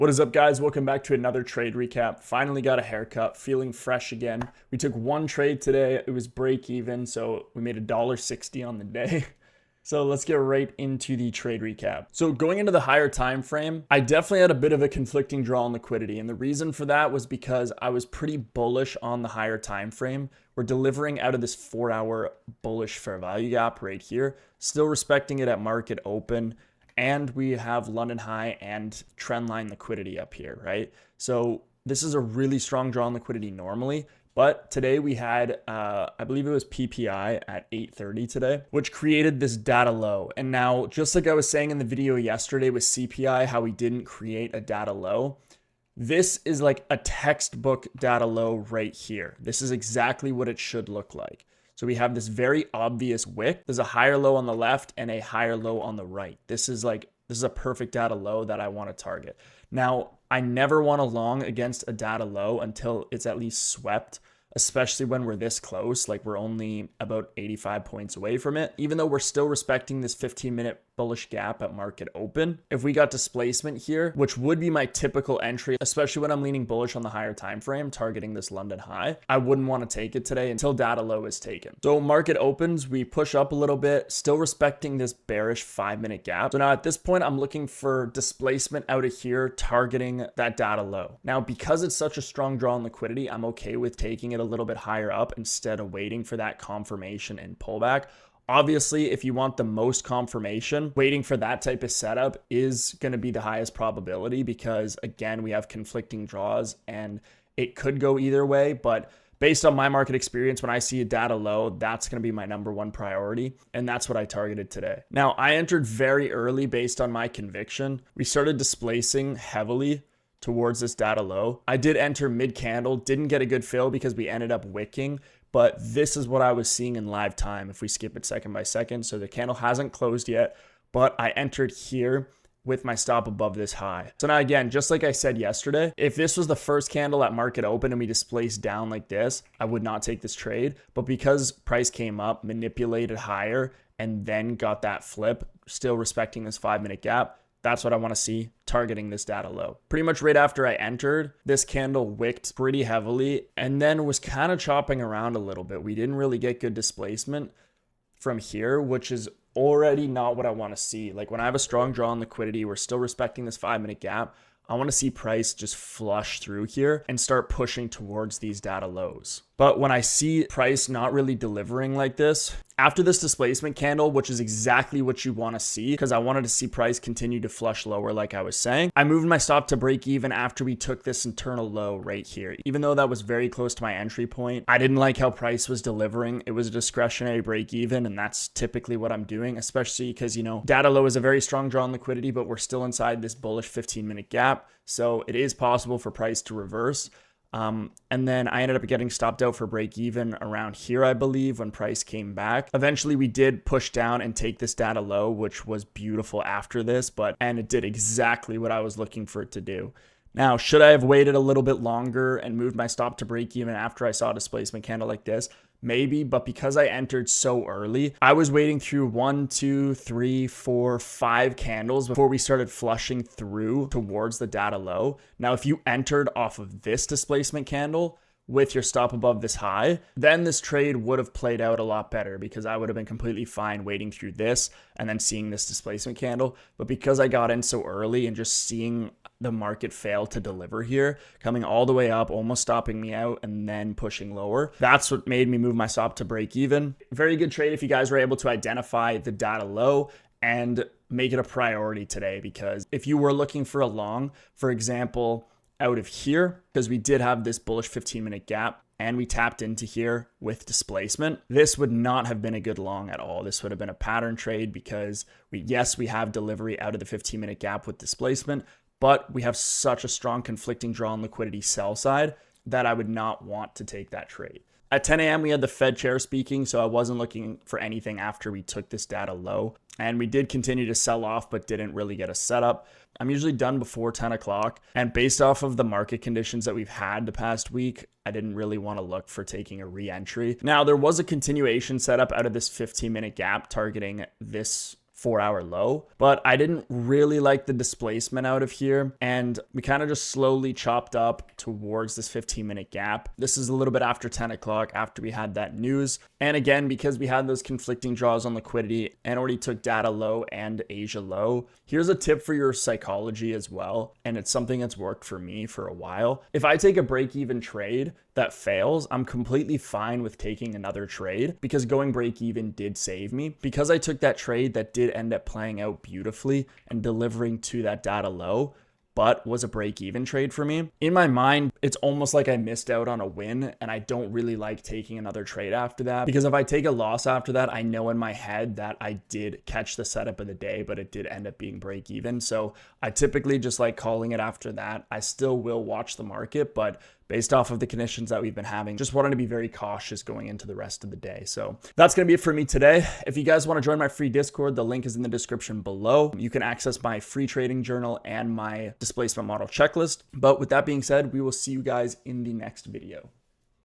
What is up, guys? Welcome back to another trade recap. Finally got a haircut, feeling fresh again. We took one trade today. It was break even, so we made $1.60 on the day. So let's get right into the trade recap. So going into the higher time frame, I definitely had a bit of a conflicting draw on liquidity, and the reason for that was because I was pretty bullish on the higher time frame. We're delivering out of this 4-hour bullish fair value gap right here, still respecting it at market open. And we have London high and trendline liquidity up here, right? So this is a really strong draw on liquidity normally. But today we had, I believe it was PPI at 8:30 today, which created this data low. And now, just like I was saying in the video yesterday with CPI, how we didn't create a data low, this is like a textbook data low right here. This is exactly what it should look like. So we have this very obvious wick. There's a higher low on the left and a higher low on the right. This is a perfect data low that I want to target. Now, I never want to long against a data low until it's at least swept, especially when we're this close. Like, we're only about 85 points away from it, even though we're still respecting this 15-minute bullish gap at market open. If we got displacement here, which would be my typical entry, especially when I'm leaning bullish on the higher time frame, targeting this London high, I wouldn't want to take it today until data low is taken. So market opens, we push up a little bit, still respecting this bearish 5-minute gap. So now at this point, I'm looking for displacement out of here, targeting that data low. Now, because it's such a strong draw on liquidity, I'm okay with taking it a little bit higher up instead of waiting for that confirmation and pullback. Obviously, if you want the most confirmation, waiting for that type of setup is going to be the highest probability because, again, we have conflicting draws and it could go either way. But based on my market experience, when I see a data low, that's going to be my number one priority. And that's what I targeted today. Now, I entered very early based on my conviction. We started displacing heavily towards this data low. I did enter mid candle, didn't get a good fill because we ended up wicking. But this is what I was seeing in live time if we skip it second by second. So the candle hasn't closed yet, but I entered here with my stop above this high. So now again, just like I said yesterday, if this was the first candle at market open and we displaced down like this, I would not take this trade. But because price came up, manipulated higher, and then got that flip, still respecting this 5-minute gap, that's what I want to see, targeting this data low. Pretty much right after I entered, this candle wicked pretty heavily and then was kind of chopping around a little bit. We didn't really get good displacement from here, which is already not what I want to see. Like, when I have a strong draw on liquidity, we're still respecting this 5-minute gap. I want to see price just flush through here and start pushing towards these data lows. But when I see price not really delivering like this, after this displacement candle, which is exactly what you want to see, because I wanted to see price continue to flush lower like I was saying, I moved my stop to break even after we took this internal low right here. Even though that was very close to my entry point, I didn't like how price was delivering. It was a discretionary break even, and that's typically what I'm doing, especially because, you know, data low is a very strong draw on liquidity, but we're still inside this bullish 15-minute gap. So it is possible for price to reverse. And then I ended up getting stopped out for break even around here, I believe, when price came back. Eventually, we did push down and take this data low, which was beautiful after this, and it did exactly what I was looking for it to do. Now, should I have waited a little bit longer and moved my stop to break even after I saw a displacement candle like this? Maybe, but because I entered so early, I was waiting through 1, 2, 3, 4, 5 candles before we started flushing through towards the data low. Now, if you entered off of this displacement candle with your stop above this high, then this trade would have played out a lot better because I would have been completely fine waiting through this and then seeing this displacement candle. But because I got in so early and just seeing the market fail to deliver here, coming all the way up, almost stopping me out and then pushing lower, that's what made me move my stop to break even. Very good trade if you guys were able to identify the data low and make it a priority today, because if you were looking for a long, for example, out of here, because we did have this bullish 15-minute gap and we tapped into here with displacement, this would not have been a good long at all. This would have been a pattern trade because we have delivery out of the 15-minute gap with displacement, but we have such a strong conflicting draw on liquidity sell side that I would not want to take that trade. At 10 a.m., we had the Fed chair speaking, so I wasn't looking for anything after we took this data low. And we did continue to sell off, but didn't really get a setup. I'm usually done before 10 o'clock. And based off of the market conditions that we've had the past week, I didn't really want to look for taking a re-entry. Now, there was a continuation setup out of this 15-minute gap targeting this 4-hour low, but I didn't really like the displacement out of here, and we kind of just slowly chopped up towards this 15-minute gap. This is a little bit after 10 o'clock, after we had that news, and again, because we had those conflicting draws on liquidity and already took data low and Asia low, here's a tip for your psychology as well, and it's something that's worked for me for a while. If I take a break-even trade that fails, I'm completely fine with taking another trade, because going break even did save me. Because I took that trade that did end up playing out beautifully and delivering to that data low, but was a break-even trade for me. In my mind, it's almost like I missed out on a win, and I don't really like taking another trade after that, because if I take a loss after that, I know in my head that I did catch the setup of the day, but it did end up being break-even. So I typically just like calling it after that. I still will watch the market, but based off of the conditions that we've been having, just wanted to be very cautious going into the rest of the day. So that's going to be it for me today. If you guys want to join my free Discord, the link is in the description below. You can access my free trading journal and my displacement model checklist. But with that being said, we will see you guys in the next video.